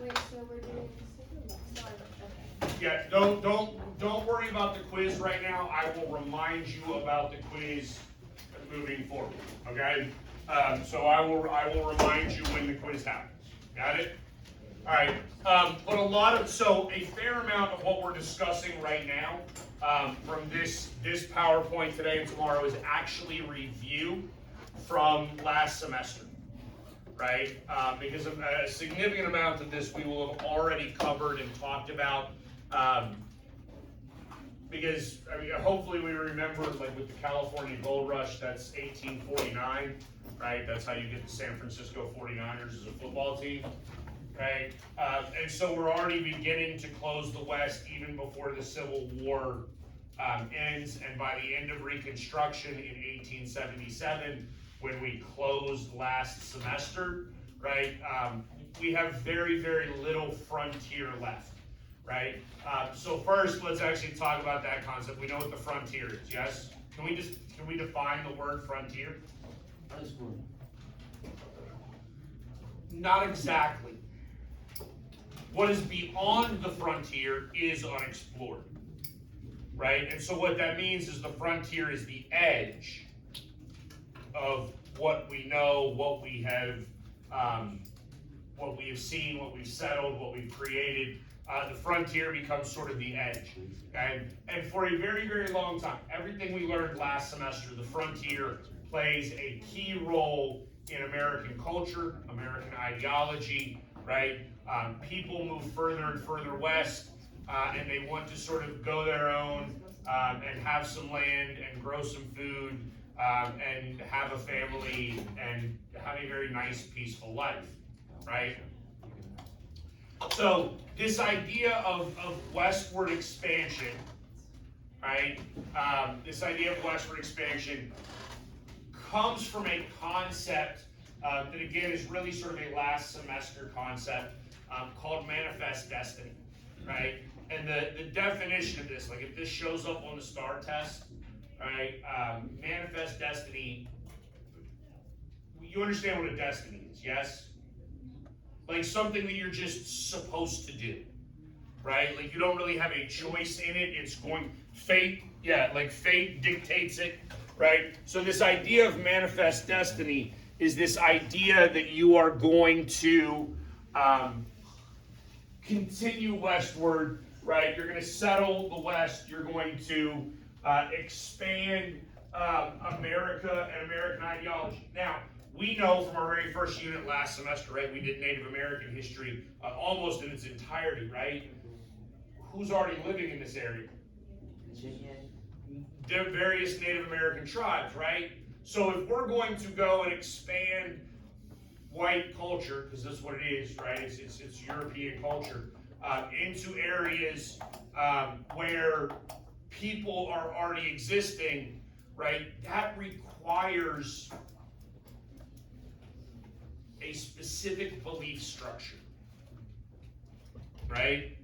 Wait, so we're doing sorry. Okay. Yeah, don't worry about the quiz right now. I will remind you about the quiz moving forward. Okay? So I will remind you when the quiz happens. Got it? All right. But a fair amount of what we're discussing right now from this PowerPoint today and tomorrow is actually review from last semester. Right? Because a significant amount of this we will have already covered and talked about. Because hopefully we remember, like with the California Gold Rush, that's 1849, right? That's how you get the San Francisco 49ers as a football team, right? And so we're already beginning to close the West even before the Civil War ends, and by the end of Reconstruction in 1877, when we closed last semester, right, we have very, very little frontier left, right? So first, let's actually talk about that concept. We know what the frontier is, yes? Can we define the word frontier? Not exactly. What is beyond the frontier is unexplored, right? And so what that means is the frontier is the edge of what we know, what we have seen, what we've settled, what we've created. The frontier becomes sort of the edge. Okay? And for a very, very long time, everything we learned last semester, the frontier plays a key role in American culture, American ideology, right? People move further and further west, and they want to sort of go their own and have some land and grow some food and have a family and have a very nice, peaceful life, right? So this idea of westward expansion, right? This idea of westward expansion comes from a concept that again is really sort of a last semester concept called manifest destiny, right? And the definition of this, like if this shows up on the STAR test, right? Manifest destiny, you understand what a destiny is, yes? Like something that you're just supposed to do, right? Like you don't really have a choice in it. It's fate dictates it, right? So this idea of manifest destiny is this idea that you are going to continue westward, right? You're going to settle the West. You're going to expand America and American ideology. Now, we know from our very first unit last semester, right? We did Native American history almost in its entirety, right? Who's already living in this area? The various Native American tribes, right? So if we're going to go and expand white culture, because that's what it is, right? It's European culture, into areas where people are already existing, right? That requires a specific belief structure, right?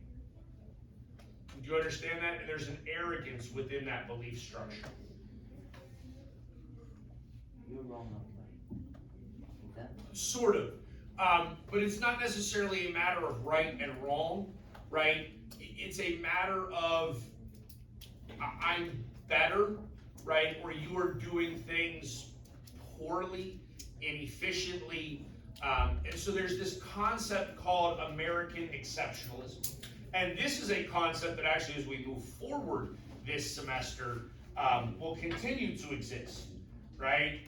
Do you understand that? And there's an arrogance within that belief structure. You're wrong on that. Sort of. But it's not necessarily a matter of right and wrong, right? It's a matter of I'm better, right? Or you are doing things poorly, inefficiently. And so there's this concept called American exceptionalism. And this is a concept that actually, as we move forward this semester, will continue to exist, right?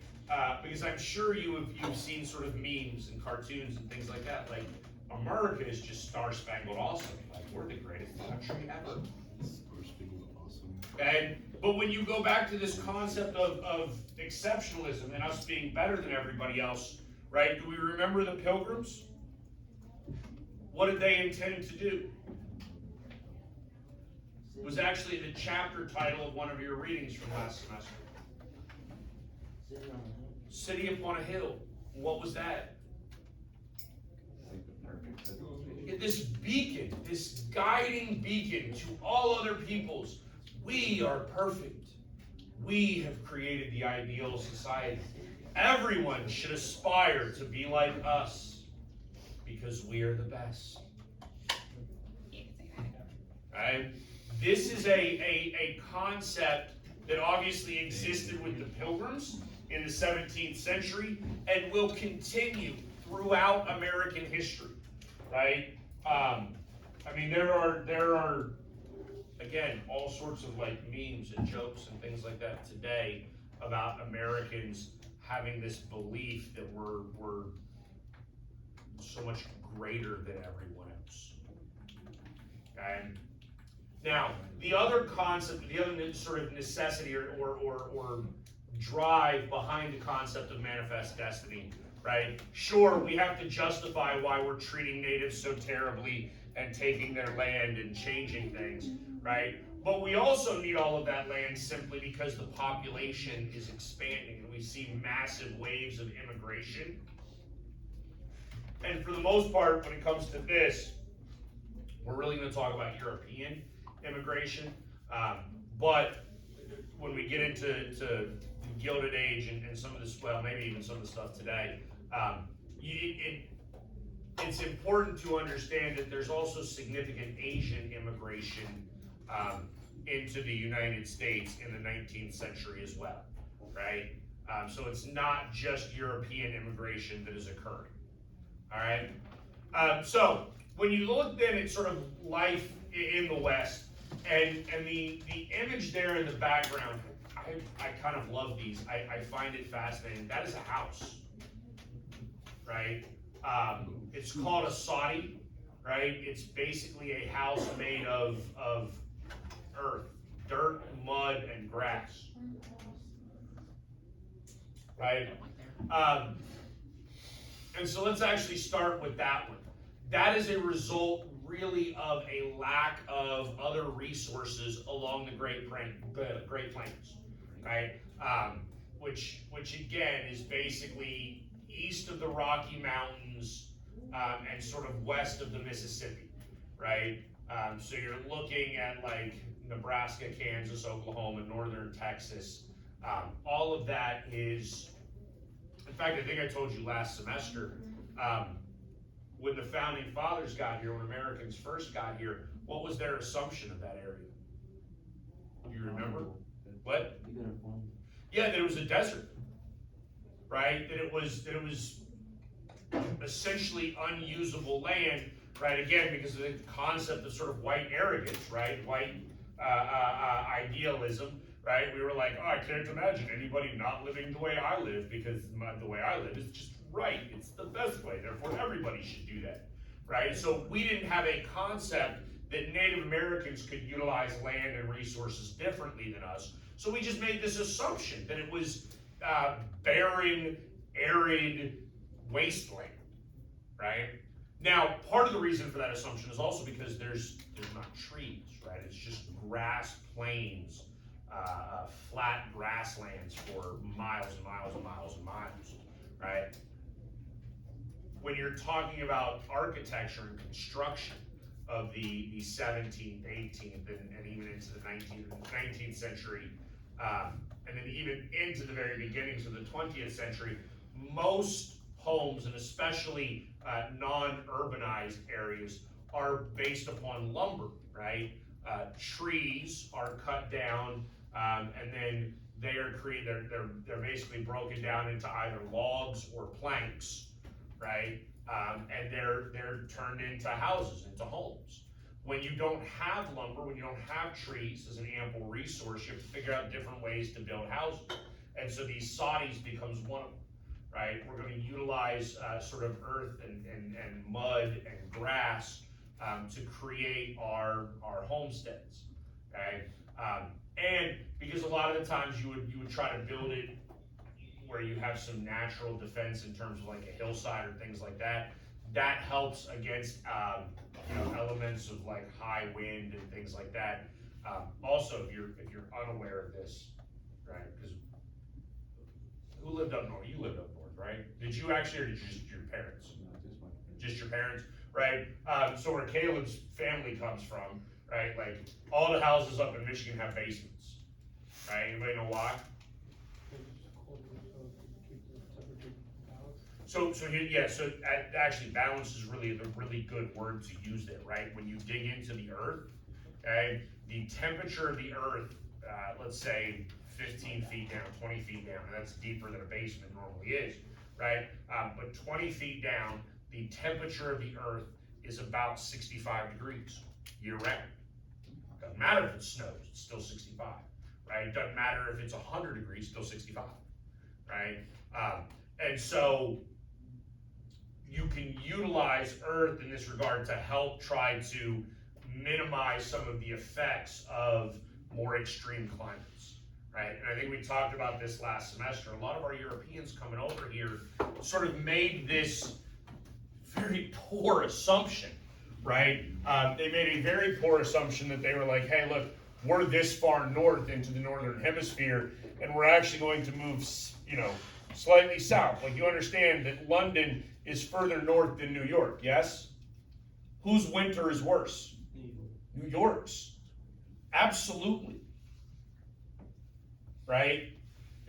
Because I'm sure you've seen sort of memes and cartoons and things like that. Like, America is just star-spangled awesome. Like, we're the greatest country ever. Star-spangled awesome. Okay? But when you go back to this concept of exceptionalism and us being better than everybody else, right? Do we remember the Pilgrims? What did they intend to do? It was actually the chapter title of one of your readings from last semester. City upon a hill. What was that? This beacon, this guiding beacon to all other peoples. We are perfect. We have created the ideal society. Everyone should aspire to be like us because we are the best. right? This is a concept that obviously existed with the Pilgrims in the 17th century and will continue throughout American history, right? I mean, there are again all sorts of like memes and jokes and things like that today about Americans having this belief that we're so much greater than everyone else. Okay? Now, the other concept, the other sort of necessity or drive behind the concept of manifest destiny, right? Sure, we have to justify why we're treating natives so terribly and taking their land and changing things, right? But we also need all of that land simply because the population is expanding and we see massive waves of immigration. And for the most part, when it comes to this, we're really going to talk about European immigration. But when we get into the Gilded Age and some of this, well, maybe even some of the stuff today, it's important to understand that there's also significant Asian immigration into the United States in the 19th century as well, right? So it's not just European immigration that is occurring, all right? So when you look then at sort of life in the West, and the image there in the background, I kind of love these. I find it fascinating. That is a house, right? It's called a soddy, right? It's basically a house made of earth, dirt, mud, and grass, right? And so let's actually start with that one. That is a result really of a lack of other resources along the Great Plains, right? Which again is basically east of the Rocky Mountains and sort of west of the Mississippi, right? So you're looking at like Nebraska, Kansas, Oklahoma, northern Texas. All of that is, in fact, I think I told you last semester, when the founding fathers got here, when Americans first got here, what was their assumption of that area? Do you remember? What? Yeah, that it was a desert, right? That it was essentially unusable land, right? Again, because of the concept of sort of white arrogance, right? White idealism, right? We were like, oh, I can't imagine anybody not living the way I live because the way I live is just right. It's the best way. Therefore, everybody should do that, right? So we didn't have a concept that Native Americans could utilize land and resources differently than us. So we just made this assumption that it was barren, arid wasteland, right? Now, part of the reason for that assumption is also because there's not trees, right? It's just grass plains, flat grasslands for miles and miles and miles and miles, right? When you're talking about architecture and construction of the 17th, 18th, and even into the 19th century, and then even into the very beginnings of the 20th century, most homes, and especially non-urbanized areas, are based upon lumber, right? Trees are cut down, and then they're basically broken down into either logs or planks, right? And they're turned into houses, into homes. When you don't have lumber, when you don't have trees as an ample resource, you have to figure out different ways to build houses. And so these soddies becomes one of them, right? We're going to utilize sort of earth and mud and grass to create our homesteads, okay? And because a lot of the times you would try to build it where you have some natural defense in terms of like a hillside or things like that, that helps against elements of like high wind and things like that. Also, if you're unaware of this, right? Because who lived up north? You lived up north, right? Did you actually, or did you just your parents? Just your parents, right? So where Caleb's family comes from, right? Like all the houses up in Michigan have basements, right? Anybody know why? So actually balance is really a really good word to use there, right? When you dig into the earth okay? The temperature of the earth, let's say 15 feet down, 20 feet down, and that's deeper than a basement normally is, right? But 20 feet down, the temperature of the earth is about 65 degrees year round. Doesn't matter if it snows, it's still 65, right? It doesn't matter if it's 100 degrees, still 65, right? And so you can utilize Earth in this regard to help try to minimize some of the effects of more extreme climates, right? And I think we talked about this last semester. A lot of our Europeans coming over here sort of made this very poor assumption, right? They made a very poor assumption that they were like, hey, look, we're this far north into the northern hemisphere, and we're actually going to move, you know, slightly south. Like, you understand that London is further north than New York, yes? Whose winter is worse? New York's. Absolutely. Right?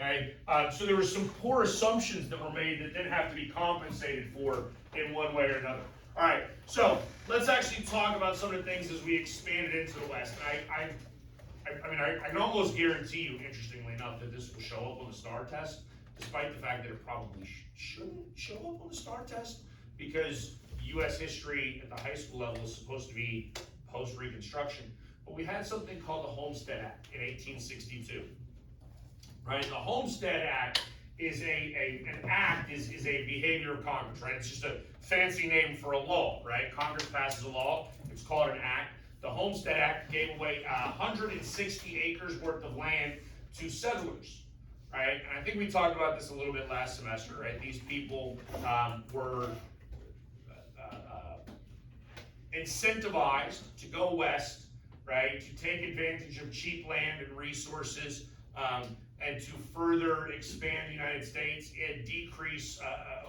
Okay? So there were some poor assumptions that were made that then have to be compensated for in one way or another. All right, so let's actually talk about some of the things as we expanded into the West. And I can almost guarantee you, interestingly enough, that this will show up on the STAR test, despite the fact that it probably shouldn't show up on the STAR test, because U.S. history at the high school level is supposed to be post-Reconstruction. But we had something called the Homestead Act in 1862. Right? The Homestead Act is is a behavior of Congress, right? It's just a fancy name for a law, right? Congress passes a law, it's called an act. The Homestead Act gave away 160 acres worth of land to settlers, right? And I think we talked about this a little bit last semester, right? These people were incentivized to go west, right? To take advantage of cheap land and resources, and to further expand the United States and decrease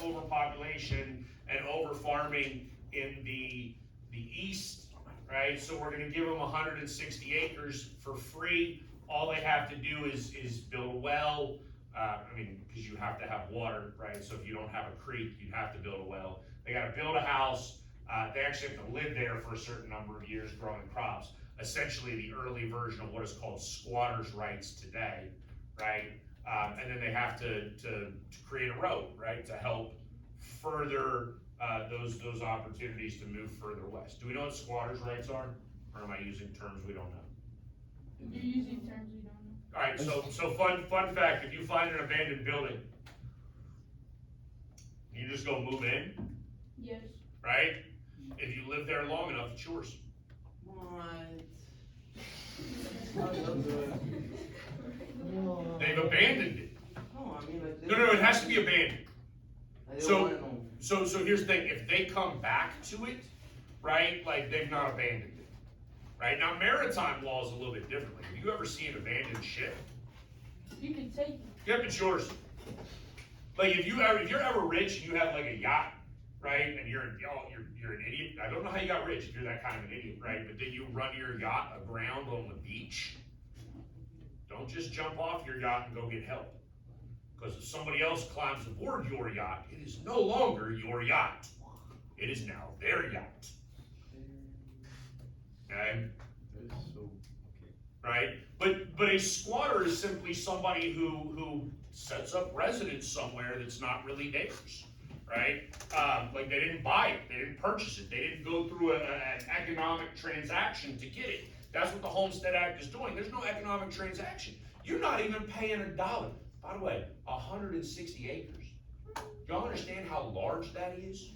overpopulation and over-farming in the east, right? So we're gonna give them 160 acres for free. All they have to do is build a well. Because you have to have water, right? So if you don't have a creek, you have to build a well. They gotta build a house. They actually have to live there for a certain number of years growing crops. Essentially the early version of what is called squatters' rights today, right? And then they have to create a road, right, to help further those opportunities to move further west. Do we know what squatters' rights are? Or am I using terms we don't know? You're using terms we don't know. All right, so fun fact, if you find an abandoned building, you just go move in, Yes. right? If you live there long enough, it's yours. They've abandoned it. No, it has to be abandoned. So here's the thing, if they come back to it, right, like they've not abandoned it, right? Now maritime law is a little bit different. Like, have you ever seen an abandoned ship? You can take it. Yep, it's yours. Like if you're ever rich and you have like a yacht, right, and you're an idiot. I don't know how you got rich if you're that kind of an idiot, right? But then you run your yacht aground on the beach. Don't just jump off your yacht and go get help. Because if somebody else climbs aboard your yacht, it is no longer your yacht. It is now their yacht. Okay? That is so, Right? But a squatter is simply somebody who sets up residence somewhere that's not really theirs. Right? Like they didn't buy it, they didn't purchase it, they didn't go through an economic transaction to get it. That's what the Homestead Act is doing. There's no economic transaction. You're not even paying $1. By the way, 160 acres. Do y'all understand how large that is?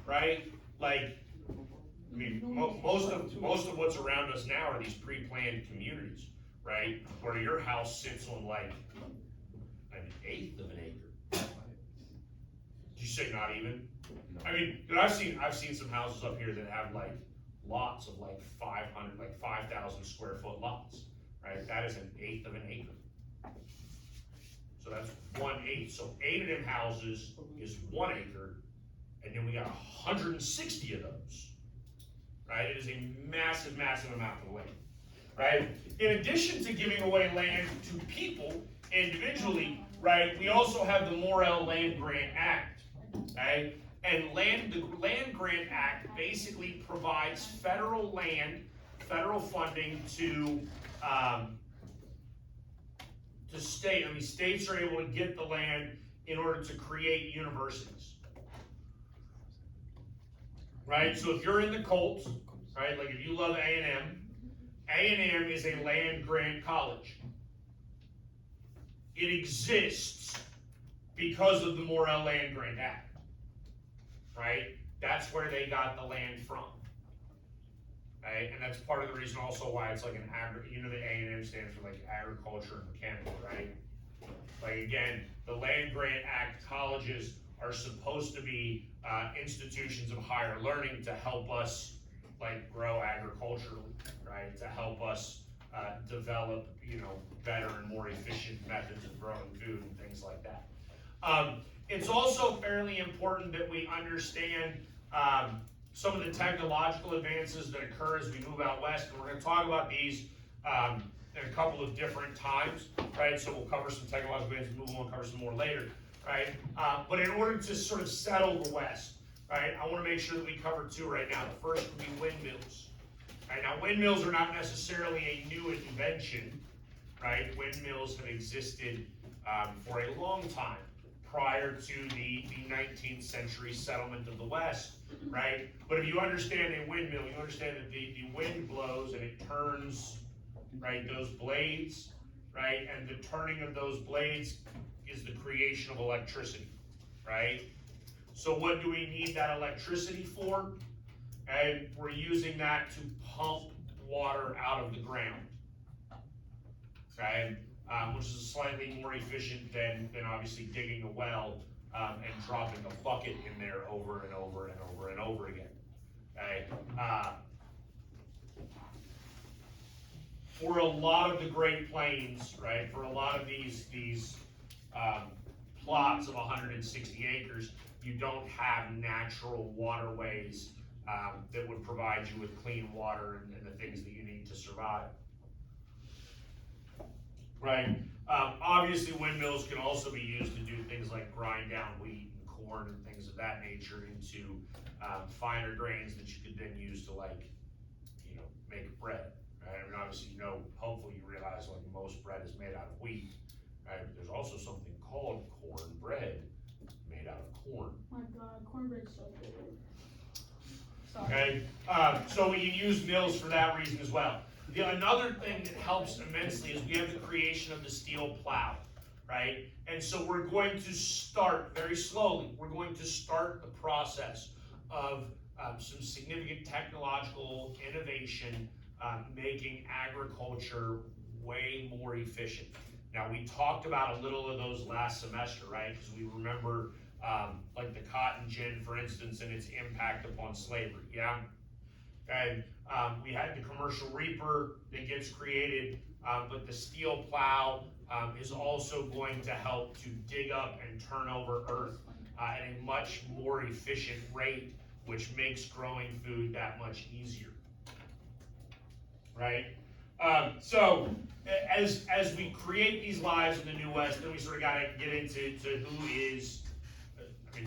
Right? Like, I mean, most of what's around us now are these pre-planned communities, right? Where your house sits on like an eighth of an acre. Did you say not even? no. I mean, I've seen some houses up here that have like lots of like 500, like 5,000 square foot lots, right? That is an eighth of an acre. So that's 1/8. So 8 of them houses is 1 acre, and then we got 160 of those, right? It is a massive, massive amount of land, right? In addition to giving away land to people individually, right, we also have the Morrill Land Grant Act, right? And the Land Grant Act basically provides federal land federal funding to states are able to get the land in order to create universities. Right, so if you're in the Colts, right, like if you love A&M is a land grant college. It exists because of the Morrill Land Grant Act, right? That's where they got the land from, right? And that's part of the reason also why it's like an the A&M stands for like agriculture and mechanical, right? Like again, the Land Grant Act colleges are supposed to be institutions of higher learning to help us like grow agriculturally, right? To help us develop, better and more efficient methods of growing food and things like that. It's also fairly important that we understand some of the technological advances that occur as we move out west, and we're going to talk about these in a couple of different times, right? So we'll cover some technological advances, move on, cover some more later, right? But in order to sort of settle the west, right, I want to make sure that we cover two right now. The first would be windmills. Right, now windmills are not necessarily a new invention, right? Windmills have existed for a long time prior to the 19th century settlement of the West, right? But if you understand a windmill, you understand that the wind blows and it turns, right, those blades, right? And the turning of those blades is the creation of electricity, right? So what do we need that electricity for? And we're using that to pump water out of the ground, okay? Which is slightly more efficient than obviously digging a well and dropping a bucket in there over and over and over and over again, okay? For a lot of the Great Plains, right, for a lot of these plots of 160 acres, you don't have natural waterways that would provide you with clean water and the things that you need to survive. Right? Obviously windmills can also be used to do things like grind down wheat and corn and things of that nature into finer grains that you could then use to make bread. Right? I mean, obviously, hopefully you realize like most bread is made out of wheat. Right? There's also something called corn bread made out of corn. My God, cornbread's so good. Sorry. Okay, so we can use mills for that reason as well. Another thing that helps immensely is we have the creation of the steel plow, right? And so we're going to start very slowly. We're going to start the process of some significant technological innovation, making agriculture way more efficient. Now, we talked about a little of those last semester, right? Because we remember like the cotton gin, for instance, and its impact upon slavery, yeah? And we had the commercial reaper that gets created, but the steel plow is also going to help to dig up and turn over earth at a much more efficient rate, which makes growing food that much easier, right? So as we create these lives in the New West, then we sort of got to get into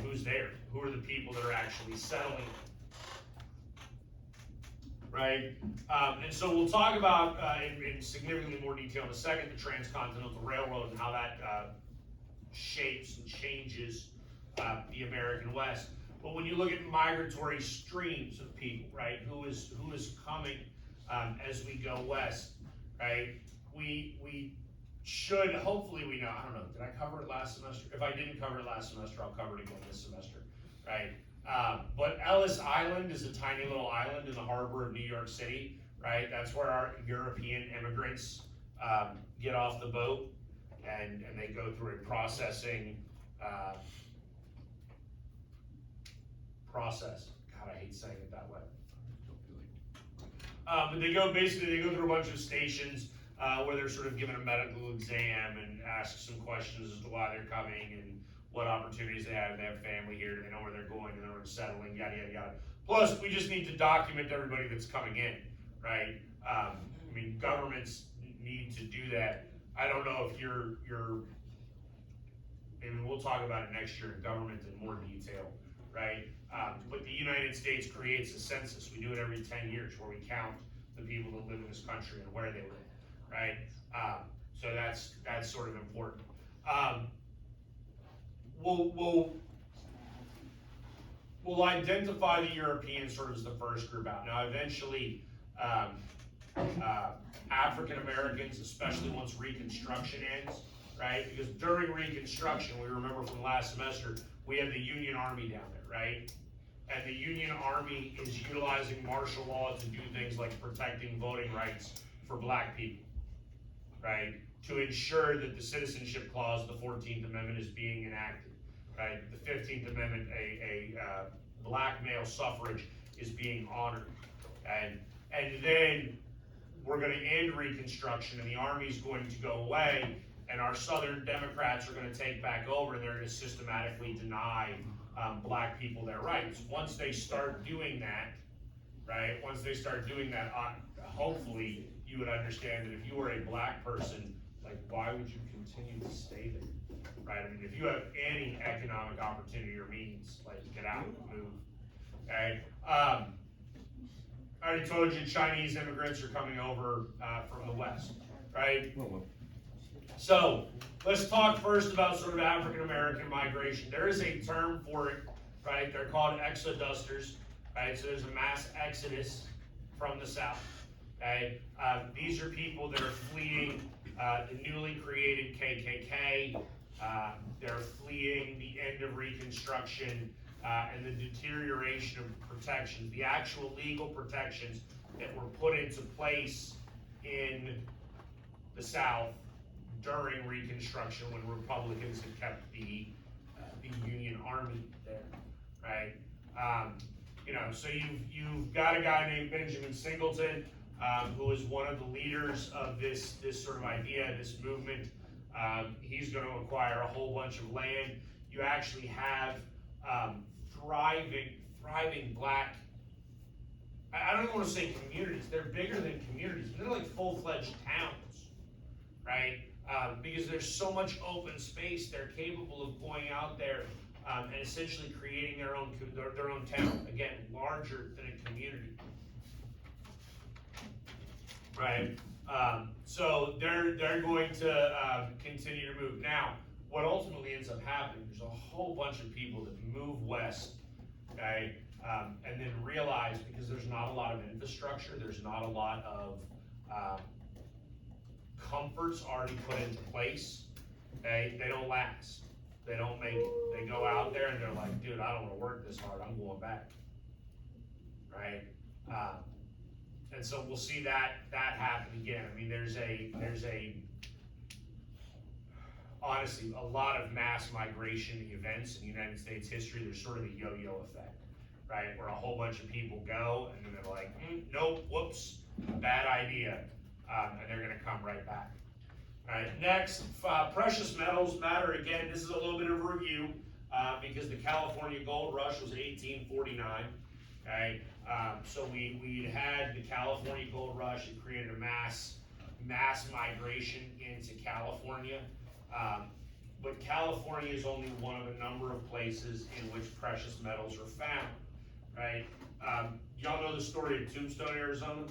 who's there? Who are the people that are actually settling? Right? And so we'll talk about in significantly more detail in a second the Transcontinental Railroad and how that shapes and changes the American West. But when you look at migratory streams of people, right? Who is coming as we go west, right? We should, hopefully we know, I don't know, did I cover it last semester? If I didn't cover it last semester, I'll cover it again this semester, right? But Ellis Island is a tiny little island in the harbor of New York City, right? That's where our European immigrants get off the boat and they go through a processing process. God, I hate saying it that way. But they go through a bunch of stations where they're sort of given a medical exam and ask some questions as to why they're coming and what opportunities they have. They have family here, do they know where they're going, do they know where they're settling, yada, yada, yada. Plus, we just need to document everybody that's coming in, right? I mean, governments need to do that. I don't know if maybe we'll talk about it next year in government in more detail, right? But the United States creates a census. We do it every 10 years where we count the people that live in this country and where they live, right? So that's sort of important. We'll identify the Europeans sort of as the first group out. Now, eventually, African Americans, especially once Reconstruction ends, right? Because during Reconstruction, we remember from last semester, we have the Union Army down there, right? And the Union Army is utilizing martial law to do things like protecting voting rights for black people, right? To ensure that the Citizenship Clause, the 14th Amendment, is being enacted, right? The 15th Amendment, black male suffrage is being honored. And then we're gonna end Reconstruction and the Army's going to go away and our Southern Democrats are gonna take back over and they're gonna systematically deny black people their rights. Once they start doing that, right? Once they start doing that, hopefully you would understand that if you were a black person, like why would you continue to stay there, right? I mean, if you have any economic opportunity or means, like get out and move, okay? I already told you Chinese immigrants are coming over from the West, right? So let's talk first about sort of African American migration. There is a term for it, right? They're called exodusters, right? So there's a mass exodus from the South, okay? These are people that are fleeing the newly created KKK. They're fleeing the end of Reconstruction and the deterioration of protections, the actual legal protections that were put into place in the South during Reconstruction when Republicans had kept the Union Army there, right? You know, so you've got a guy named Benjamin Singleton, who is one of the leaders of this sort of idea, this movement. He's going to acquire a whole bunch of land. You actually have thriving black, I don't even want to say communities, they're bigger than communities, they're like full-fledged towns, right? Because there's so much open space, they're capable of going out there and essentially creating their own town, again, larger than a community, right? So they're going to continue to move. Now, what ultimately ends up happening, there's a whole bunch of people that move west, okay, and then realize because there's not a lot of infrastructure, there's not a lot of comforts already put into place, okay, they don't last. They don't make it. They go out there and they're like, dude, I don't want to work this hard, I'm going back, right? And so we'll see that happen again. I mean, there's honestly, a lot of mass migration events in United States history. There's sort of a yo-yo effect, right? Where a whole bunch of people go and then they're like, nope, whoops, bad idea. And they're gonna come right back. All right, next, precious metals matter. Again, this is a little bit of a review because the California gold rush was 1849, okay? So we had the California gold rush. It created a mass migration into California. But California is only one of a number of places in which precious metals are found, right? Y'all know the story of Tombstone, Arizona?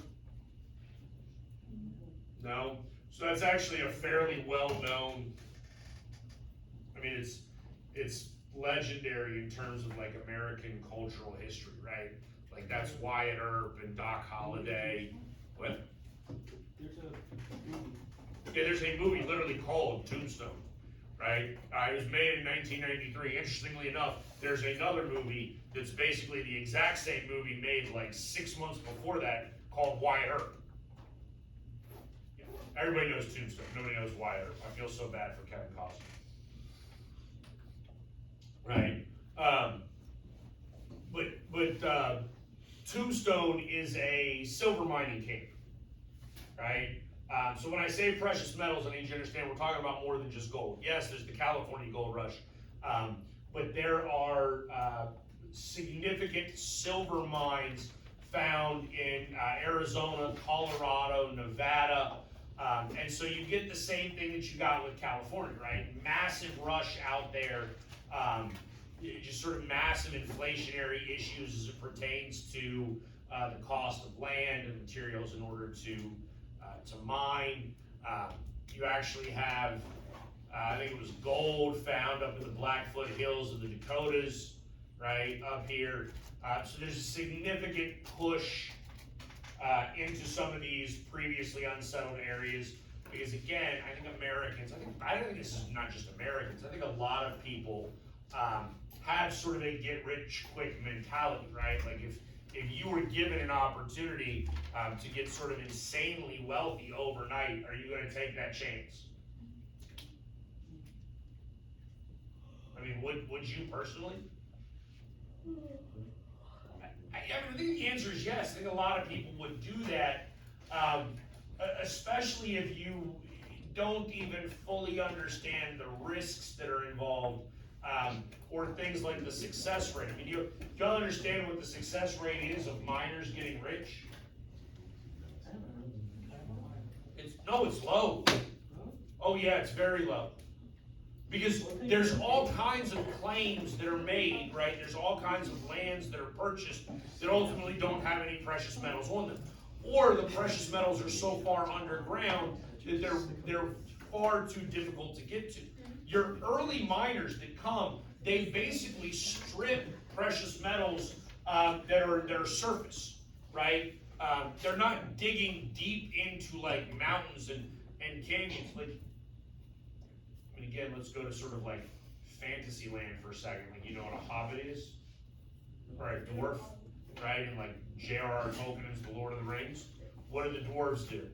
No? So that's actually a fairly well-known, I mean, it's legendary in terms of like American cultural history, right? Like that's Wyatt Earp and Doc Holliday. What? There's a movie literally called Tombstone, right? It was made in 1993. Interestingly enough, there's another movie that's basically the exact same movie made like 6 months before that called Wyatt Earp. Everybody knows Tombstone. Nobody knows Wyatt Earp. I feel so bad for Kevin Costner. Right? But Tombstone is a silver mining camp, right? So when I say precious metals, I need you to understand we're talking about more than just gold. Yes, there's the California gold rush, but there are significant silver mines found in Arizona, Colorado, Nevada, and so you get the same thing that you got with California, right? Massive rush out there, just sort of massive inflationary issues as it pertains to the cost of land and materials in order to mine. You actually have, I think it was gold found up in the Blackfoot Hills of the Dakotas, right, up here. So there's a significant push into some of these previously unsettled areas, because again, I think Americans, I don't think this is not just Americans, I think a lot of people have sort of a get-rich-quick mentality, right? Like if you were given an opportunity to get sort of insanely wealthy overnight, are you going to take that chance? I mean, would you personally? I think the answer is yes. I think a lot of people would do that, especially if you don't even fully understand the risks that are involved, or things like the success rate. I mean, you don't understand what the success rate is of miners getting rich. It's low. Oh yeah, it's very low. Because there's all kinds of claims that are made, right? There's all kinds of lands that are purchased that ultimately don't have any precious metals on them. Or the precious metals are so far underground that they're far too difficult to get to. Your early miners that come, they basically strip precious metals that are surface, right? They're not digging deep into like mountains and canyons. Like, I mean, again, let's go to sort of like fantasy land for a second. Like, you know what a hobbit is? Or a dwarf, right? And like J.R.R. Tolkien's The Lord of the Rings. What do the dwarves do?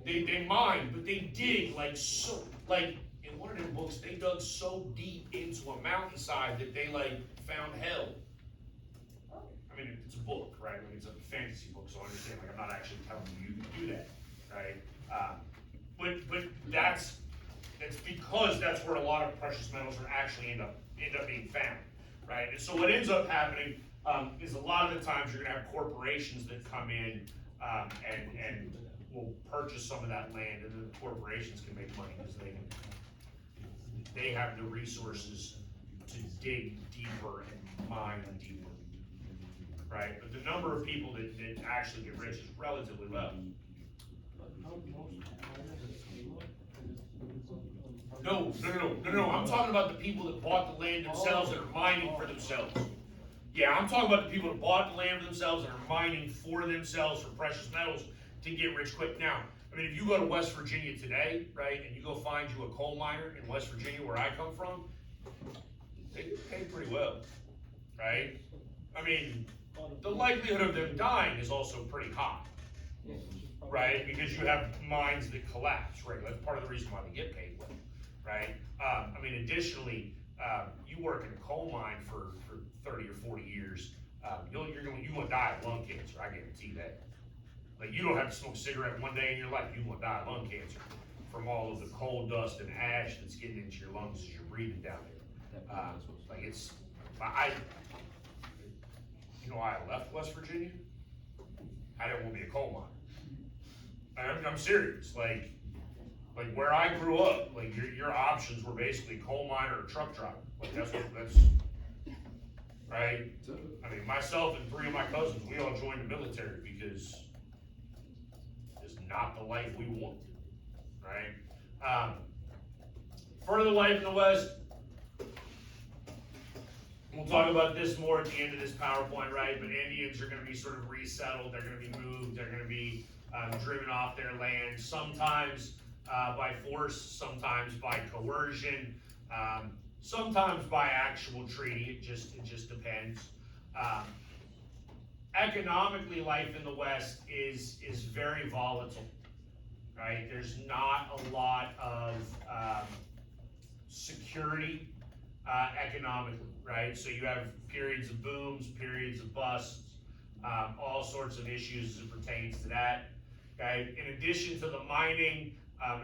They mine, but they dig like so, like in one of their books, they dug so deep into a mountainside that they like found hell. I mean, it's a book, right? I mean, it's a fantasy book, so I understand. Like, I'm not actually telling you to do that, right? But that's because that's where a lot of precious metals are actually end up being found, right? And so what ends up happening is a lot of the times you're gonna have corporations that come in and will purchase some of that land, and then the corporations can make money because they have the resources to dig deeper and mine deeper, right? But the number of people that actually get rich is relatively low. No. I'm talking about the people that bought the land themselves and are mining for themselves. Yeah, I'm talking about the people that bought the land for themselves and are mining for themselves for precious metals to get rich quick. Now, I mean, if you go to West Virginia today, right, and you go find you a coal miner in West Virginia, where I come from, they pay pretty well, right? I mean, the likelihood of them dying is also pretty high, right? Because you have mines that collapse, right? That's part of the reason why they get paid well, right? I mean, additionally, you work in a coal mine for 30 or 40 years, you're gonna die of lung cancer, I guarantee that. Like, you don't have to smoke a cigarette one day in your life, you're gonna die of lung cancer from all of the coal dust and ash that's getting into your lungs as you're breathing down there. Like, you know why I left West Virginia? I didn't want to be a coal miner. I'm serious. Like where I grew up, like your options were basically coal miner or truck driver. Like that's right. I mean, myself and 3 of my cousins, we all joined the military because it's not the life we wanted, right? Further life in the West. We'll talk about this more at the end of this PowerPoint, right? But Indians are going to be sort of resettled. They're going to be moved. They're going to be driven off their land, sometimes by force, sometimes by coercion, sometimes by actual treaty. It just depends. Economically, life in the West is very volatile, right? There's not a lot of security economically, right? So you have periods of booms, periods of busts, all sorts of issues as it pertains to that. Okay? In addition to the mining,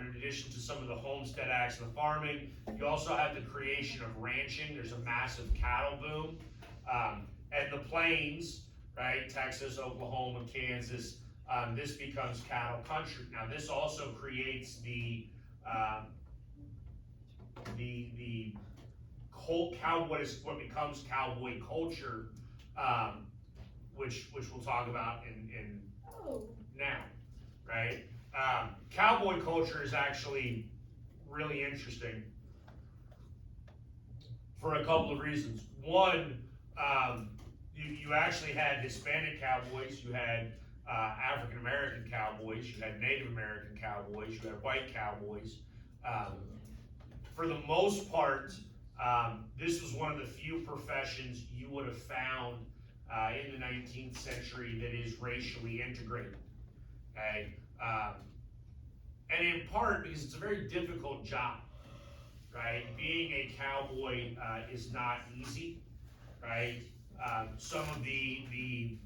in addition to some of the homestead acts and the farming, you also have the creation of ranching. There's a massive cattle boom. And the plains, right? Texas, Oklahoma, Kansas, this becomes cattle country. Now this also creates the what becomes cowboy culture which we'll talk about in Oh, now, right? Cowboy culture is actually really interesting for a couple of reasons. One, you actually had Hispanic cowboys, you had African American cowboys, you had Native American cowboys, you had white cowboys. For the most part, this was one of the few professions you would have found in the 19th century that is racially integrated. Okay? And in part because it's a very difficult job, right? Being a cowboy is not easy, right? Some of the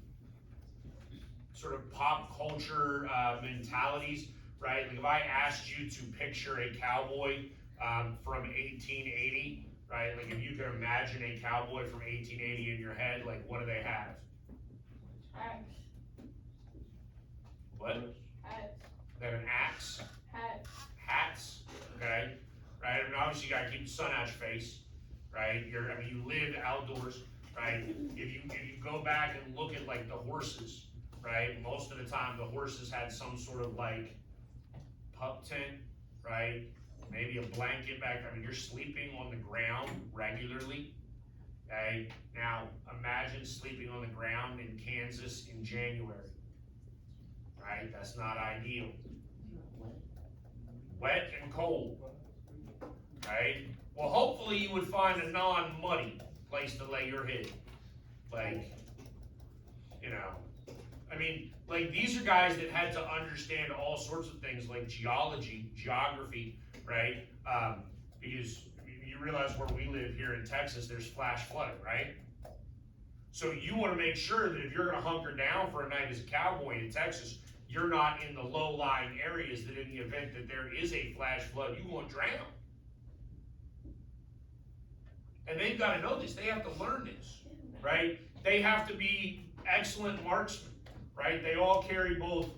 sort of pop culture mentalities, right? Like if I asked you to picture a cowboy from 1880, right? Like if you could imagine a cowboy from 1880 in your head, like what do they have? hats, What? hats, They have an axe, hats. hats, okay? Right? I mean, obviously you gotta keep the sun out your face, right? You live outdoors, right? If you go back and look at like the horses, right? Most of the time the horses had some sort of like pup tent, right? Maybe a blanket back there. I mean, you're sleeping on the ground regularly, okay? Now, imagine sleeping on the ground in Kansas in January, right? That's not ideal. Wet and cold, right? Well, hopefully you would find a non-muddy place to lay your head. Like, you know, I mean, like these are guys that had to understand all sorts of things like geology, geography, right? Because you realize where we live here in Texas, there's flash flooding, right? So you want to make sure that if you're going to hunker down for a night as a cowboy in Texas, you're not in the low-lying areas that in the event that there is a flash flood, you won't drown. And they've got to know this. They have to learn this, right? They have to be excellent marksmen, right? They all carry both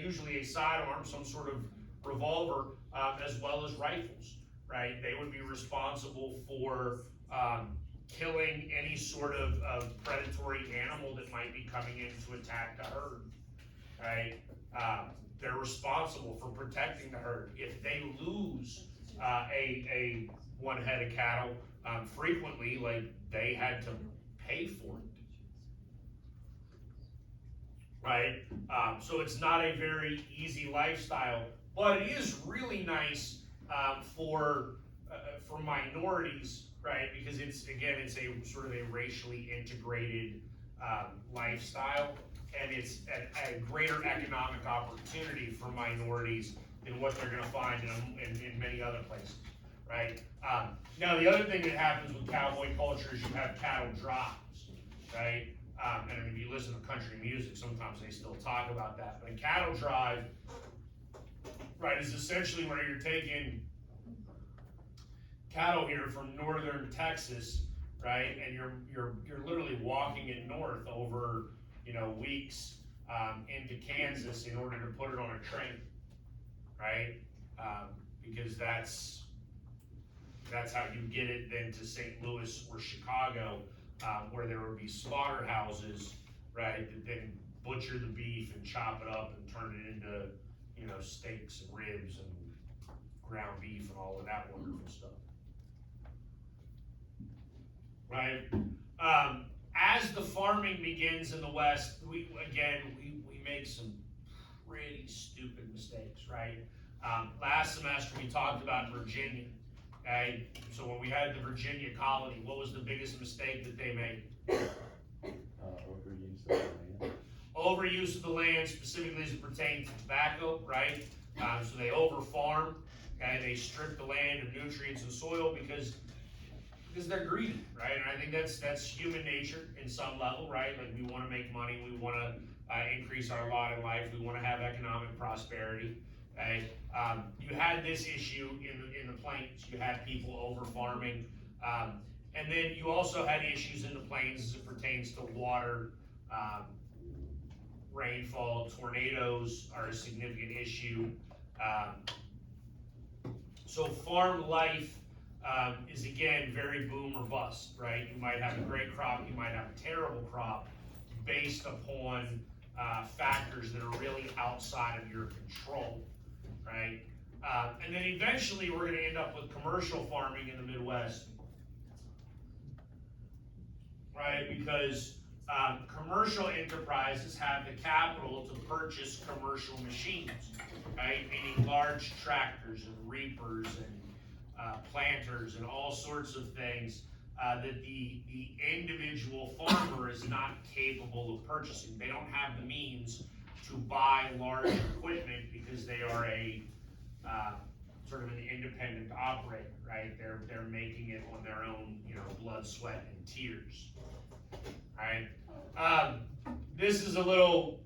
usually a sidearm, some sort of revolver, as well as rifles, right? They would be responsible for killing any sort of predatory animal that might be coming in to attack the herd, right? They're responsible for protecting the herd. If they lose a one head of cattle, frequently, like, they had to pay for it, right? So it's not a very easy lifestyle, but it is really nice for minorities, right? Because it's a sort of a racially integrated lifestyle, and it's a greater economic opportunity for minorities than what they're going to find in many other places, right? Now the other thing that happens with cowboy culture is you have cattle drives, right? And I mean, if you listen to country music, sometimes they still talk about that. But a cattle drive, right, is essentially where you're taking cattle here from northern Texas, right, and you're literally walking it north over, weeks into Kansas in order to put it on a train, right? Because that's how you get it then to St. Louis or Chicago, where there would be slaughterhouses, right, that then butcher the beef and chop it up and turn it into, steaks and ribs and ground beef and all of that wonderful stuff. Right? As the farming begins in the West, we make some pretty stupid mistakes, right? Last semester we talked about Virginia, okay? So when we had the Virginia colony, what was the biggest mistake that they made? Overuse of the land. Overuse of the land, specifically as it pertains to tobacco, right? So they overfarm, okay? They strip the land of nutrients and soil because they're greedy, right? And I think that's human nature in some level, right? Like we want to make money, we want to increase our lot in life, we want to have economic prosperity. Okay? You had this issue in the plains. You had people over farming, and then you also had issues in the plains as it pertains to water, rainfall. Tornadoes are a significant issue. So farm life is again very boom or bust, right? You might have a great crop, you might have a terrible crop based upon factors that are really outside of your control, right? And then eventually we're gonna end up with commercial farming in the Midwest, right? Because commercial enterprises have the capital to purchase commercial machines, right? Meaning large tractors and reapers and planters and all sorts of things that the individual farmer is not capable of purchasing. They don't have the means to buy large equipment because they are a sort of an independent operator, right? They're making it on their own, blood, sweat, and tears. Right? This is a little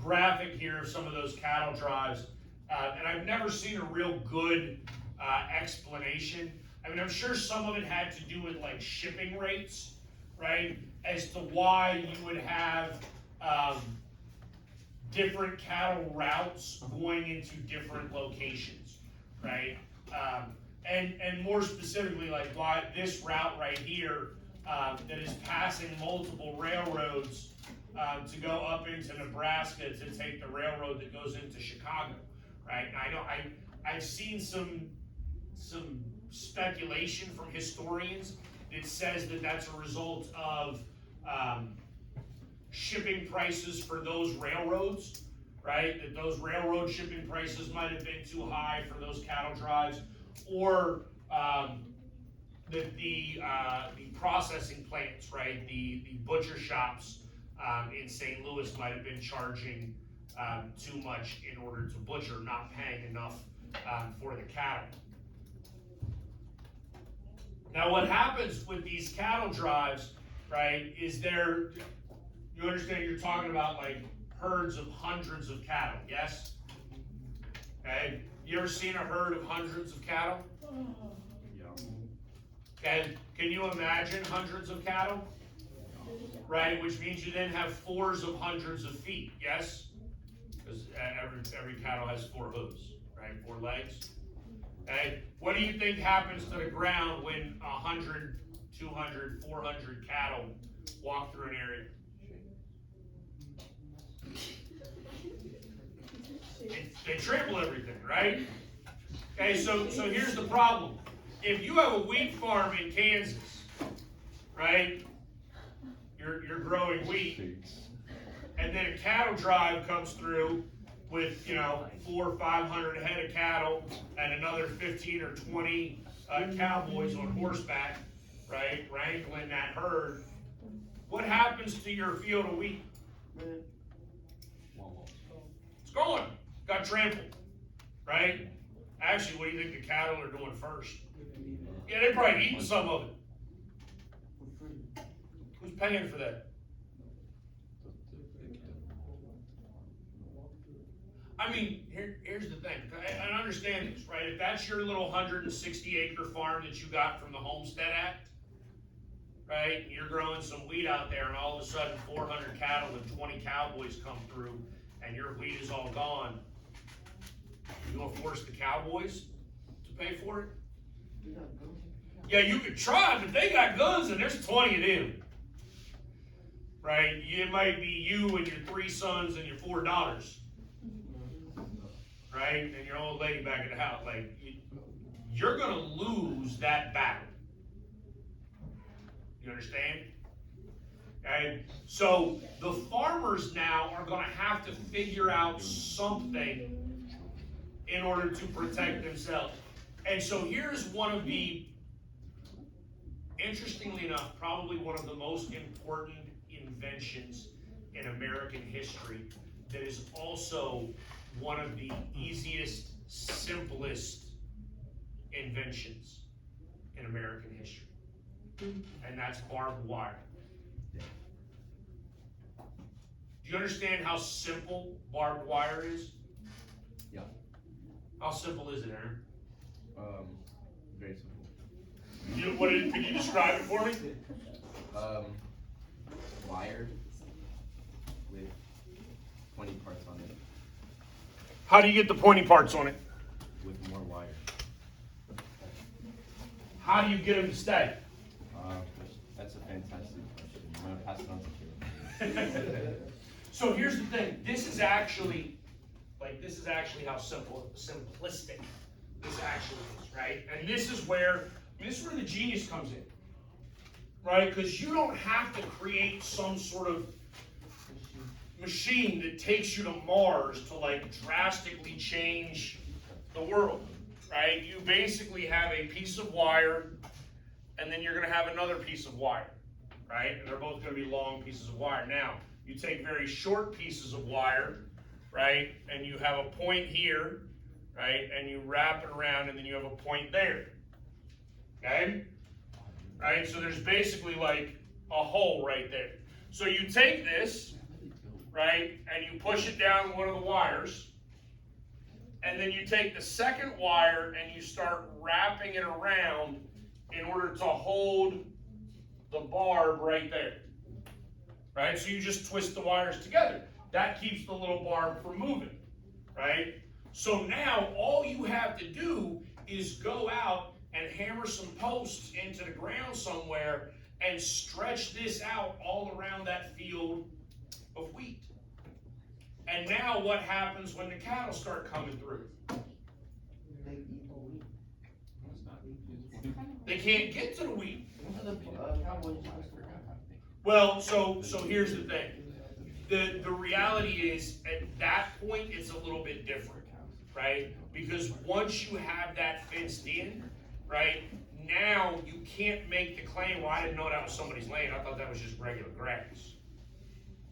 graphic here of some of those cattle drives, and I've never seen a real good explanation. I mean, I'm sure some of it had to do with like shipping rates, right? As to why you would have different cattle routes going into different locations, right? And more specifically, like why this route right here that is passing multiple railroads to go up into Nebraska to take the railroad that goes into Chicago, right? And I've seen some speculation from historians that says that that's a result of shipping prices for those railroads, right? That those railroad shipping prices might have been too high for those cattle drives, or that the processing plants, right? The butcher shops in St. Louis might have been charging too much in order to butcher, not paying enough for the cattle. Now, what happens with these cattle drives, right, is you understand you're talking about like herds of hundreds of cattle, yes? Okay, you ever seen a herd of hundreds of cattle? Okay, can you imagine hundreds of cattle? Right, which means you then have fours of hundreds of feet, yes? Because every cattle has 4 hooves, right, 4 legs. Okay, what do you think happens to the ground when 100, 200, 400 cattle walk through an area? They trample everything, right? Okay, so here's the problem. If you have a wheat farm in Kansas, right, you're growing wheat, and then a cattle drive comes through with 400 or 500 head of cattle and another 15 or 20 cowboys on horseback, right, wrangling that herd, what happens to your field of wheat? It's gone. Got trampled, right? Actually, what do you think the cattle are doing first? Yeah, they're probably eating some of it. Who's paying for that? I mean, here's the thing, and understand this, right? If that's your little 160-acre farm that you got from the Homestead Act, right? You're growing some wheat out there, and all of a sudden 400 cattle and 20 cowboys come through, and your wheat is all gone. You gonna force the cowboys to pay for it? Yeah, you could try, but they got guns, and there's 20 of them. Right? It might be you and your 3 sons and your 4 daughters. Right? And your old lady back at the house. Like, you're going to lose that battle. You understand? Okay? So, the farmers now are going to have to figure out something in order to protect themselves. And so, here's one of the, interestingly enough, probably one of the most important inventions in American history that is also one of the easiest, simplest inventions in American history. And that's barbed wire. Do you understand how simple barbed wire is? Yeah. How simple is it, Aaron? Very simple. Can you describe it for me? Wired with pointy parts on it. How do you get the pointy parts on it? With more wire. How do you get them to stay? That's a fantastic question. I'm gonna pass it on to Caleb. So here's the thing, this is actually how simplistic this actually is, right? And this is where the genius comes in, right? Because you don't have to create some sort of machine that takes you to Mars to like drastically change the world, right? You basically have a piece of wire, and then you're gonna have another piece of wire, right? And they're both gonna be long pieces of wire. Now, you take very short pieces of wire, right? And you have a point here, right? And you wrap it around, and then you have a point there, okay? Right, so there's basically like a hole right there. So you take this, right, and you push it down one of the wires, and then you take the second wire and you start wrapping it around in order to hold the barb right there. Right, so you just twist the wires together. That keeps the little barb from moving, right? So now all you have to do is go out and hammer some posts into the ground somewhere and stretch this out all around that field of wheat. And now what happens when the cattle start coming through? They can't get to the wheat. Well, so here's the thing. The reality is, at that point, it's a little bit different, right? Because once you have that fenced in, right, now you can't make the claim, well, I didn't know that was somebody's land. I thought that was just regular grass,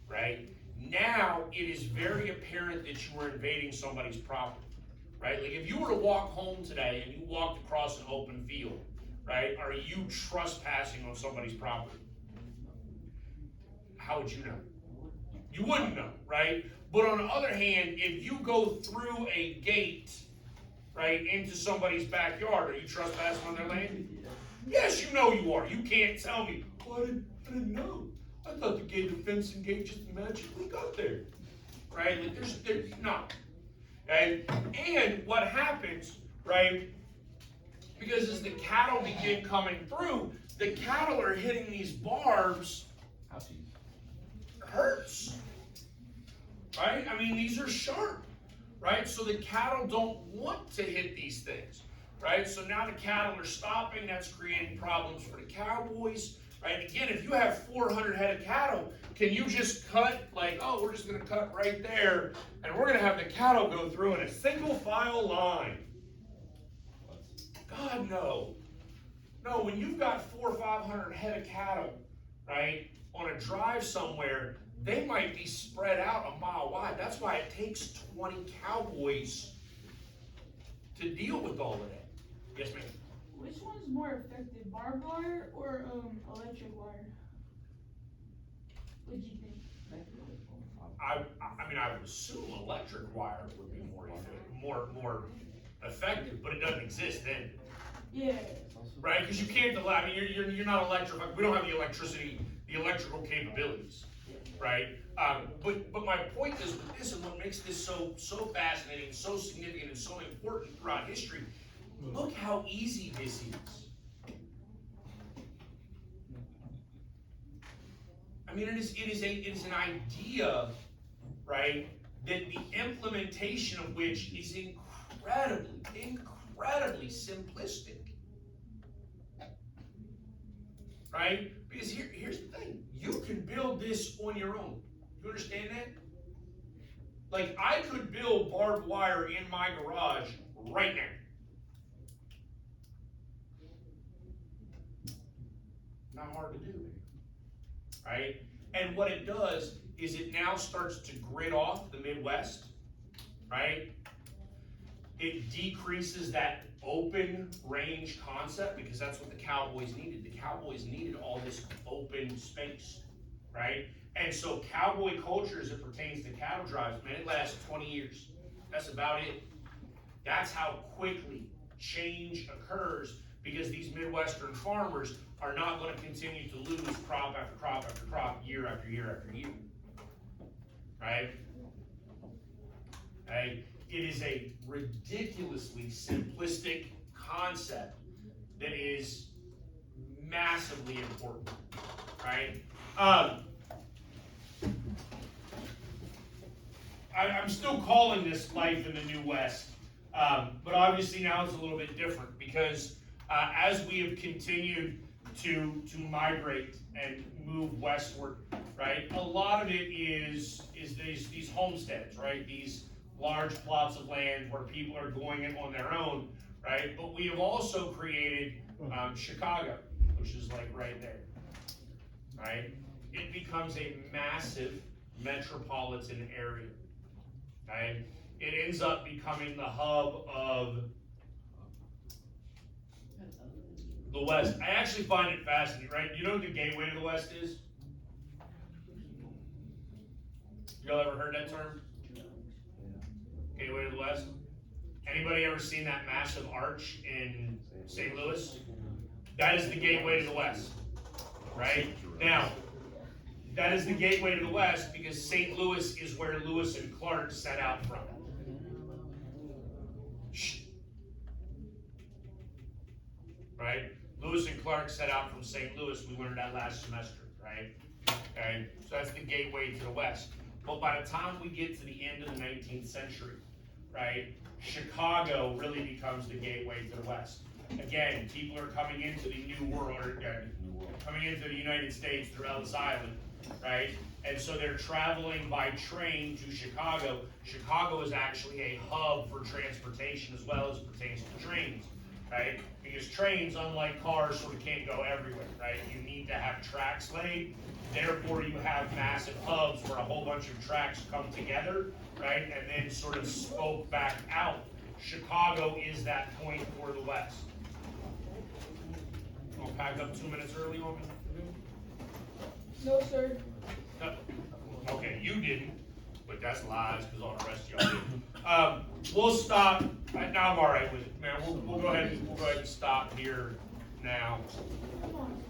right? Now it is very apparent that you are invading somebody's property, right? Like if you were to walk home today and you walked across an open field, right, are you trespassing on somebody's property? How would you know? You wouldn't know, right? But on the other hand, if you go through a gate, right, into somebody's backyard, are you trespassing on their land? Yes, you know you are. You can't tell me, well, I didn't know. I thought the gate, the fencing gate just magically got there, right? Like there's no. Okay? And what happens, right, because as the cattle begin coming through, the cattle are hitting these barbs. Hurts, right? I mean, these are sharp, right? So the cattle don't want to hit these things, right? So now the cattle are stopping. That's creating problems for the cowboys, right? Again, if you have 400 head of cattle, can you just cut like, oh, we're just going to cut right there, and we're going to have the cattle go through in a single file line? God, no. No, when you've got 400 or 500 head of cattle, right, on a drive somewhere, they might be spread out a mile wide. That's why it takes 20 cowboys to deal with all of that. Yes, ma'am? Which one's more effective, barbed wire or electric wire? What do you think? I mean, I would assume electric wire would be more effective, but it doesn't exist then. Yeah. Right? Because you can't allow, I mean, you're not electrified. We don't have the electrical capabilities. Right? But my point is with this, and what makes this so fascinating, so significant, and so important throughout history, look how easy this is. I mean, it is an idea, right, that the implementation of which is incredibly simplistic. Right? Because here's the thing. You can build this on your own. You understand that? Like, I could build barbed wire in my garage right now. Not hard to do. Right? And what it does is it now starts to grid off the Midwest. Right? It decreases that open range concept because that's what the cowboys needed. The cowboys needed all this open space, right? And so cowboy culture as it pertains to cattle drives, man, it lasts 20 years. That's about it. That's how quickly change occurs because these Midwestern farmers are not going to continue to lose crop after crop after crop, year after year after year, right? Right? It is a ridiculously simplistic concept that is massively important, right? I'm still calling this life in the New West, but obviously now it's a little bit different because as we have continued to migrate and move westward, right? A lot of it is these homesteads, right? These large plots of land where people are going in on their own, right? But we have also created Chicago, which is like right there, right? It becomes a massive metropolitan area, right? It ends up becoming the hub of the West. I actually find it fascinating, right? You know what the gateway to the West is? Y'all ever heard that term? Gateway to the West? Anybody ever seen that massive arch in St. Louis? That is the gateway to the West, right? Now, that is the gateway to the West because St. Louis is where Lewis and Clark set out from. Right? Lewis and Clark set out from St. Louis. We learned that last semester, right? Okay, so that's the gateway to the West. But by the time we get to the end of the 19th century, right, Chicago really becomes the gateway to the West. Again, people are coming into the New World, or coming into the United States through Ellis Island, right? And so they're traveling by train to Chicago. Chicago is actually a hub for transportation as well as pertains to trains, right? Because trains, unlike cars, sort of can't go everywhere, right? You need to have tracks laid. Therefore, you have massive hubs where a whole bunch of tracks come together, right? And then sort of spoke back out. Chicago is that point for the West. I'll pack up 2 minutes early on me? No, sir. No. Okay, you didn't, but that's lies because all the rest of y'all did. We'll stop. Now I'm all right with it, man. We'll go ahead and stop here now. Come on.